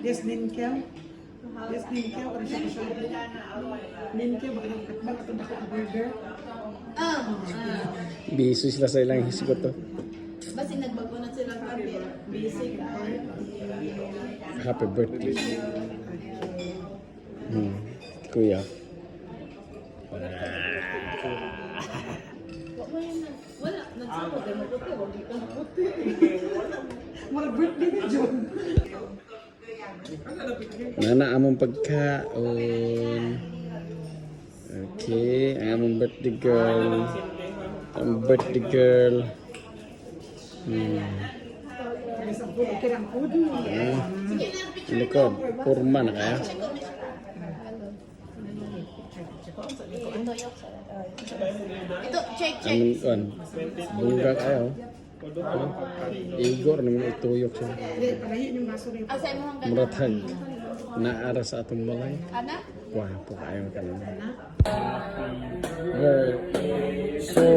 Yes, Ninkel. Yes, Ninkel. Para siya siya. Ninkel, baka nagkatbang ito na ako burger. Biso sila sa ilang hisigot to. Basi nagbago na silang kapit. Busy ka. Happy birthday. Kuya. Wala. Nagsabot. Ay maputi. Huwag ikang puti. Mga birthday ni John. Nana among pagkaon. Okay, ang among birthday girl. Ang birthday girl. Isang pulo, kirang pudo. Likod, purma na kaya. Ito, check. Amin kon. Bunga kayo. Igor naman ituyok siya. Hindi, palahin yung baso rin. Asay mo hanggang Muratag. Naara sa atong balay. anak? Wapo kayo ka naman. Birthday to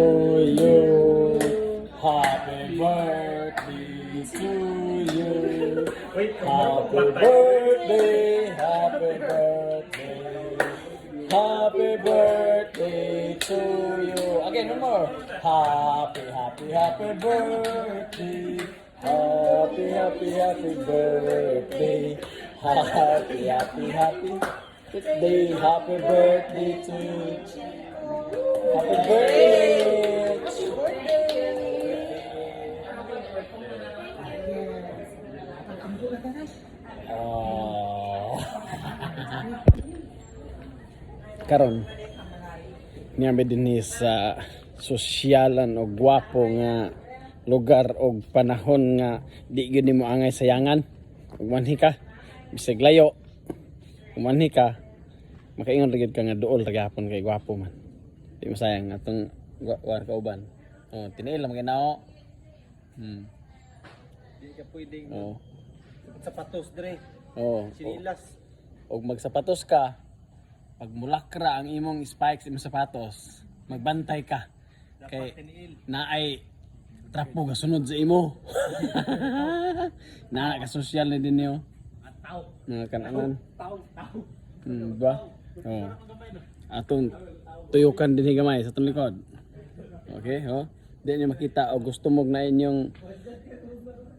you. Happy birthday to you. Happy birthday, happy birthday. Happy birthday to you. Again, one more. Happy birthday. Happy birthday. Happy birthday. Happy birthday to you. Happy birthday. Karon niya din sa sosyalan o gwapo nga lugar o panahon nga di gyud nimo angay sayangan ug manhi ka bisag layo manhi ka makaingon ra gyud ka nga duol ra gyapon kay gwapo man di masayang atong war kauban tinail man ginao Di ka pwedeng sapatos dire. Sinilas. Og magsapatos ka pag mulakra ang imong spikes imong sapatos magbantay ka kay naay trapo ga sunod sa imo na ka social na din niyo mga kananan ba atong tuyukan din gamay sa atong likod okay di niyo makita o gusto mo na inyong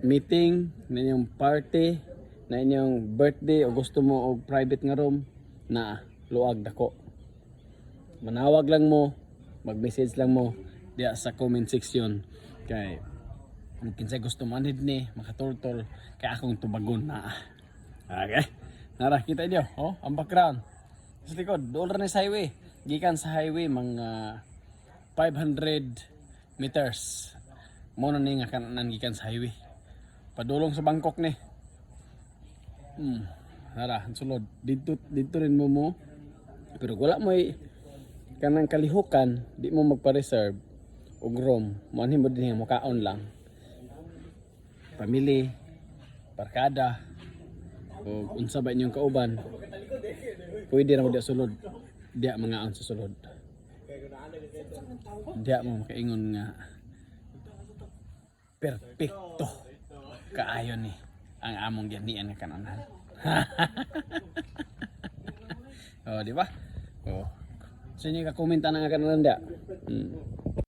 meeting na inyong party na inyong birthday o gusto mo og private nga room na luag dako manawag lang mo mag-message lang mo diya sa comment section kay kung kinsay gusto manid ni makatultol kay akong tubagon na okay nara kita niyo ang background sa likod doon ra ni sa highway gikan sa highway mga 500 meters mo na ni nga kanan gikan sa highway padulong sa Bangkok ni nara sulod dito rin mo pero wala mo kanang kalihukan di mo magpa-reserve og room manhin mo din mo kaon lang family barkada o unsa ba inyong kauban pwede ra mo di sulod diya mga ang susulod diya mo makaingon nga perpekto kaayo ni ang among ganian nga kananan di ba? So, inyo ka-komenta na nga kanalan da.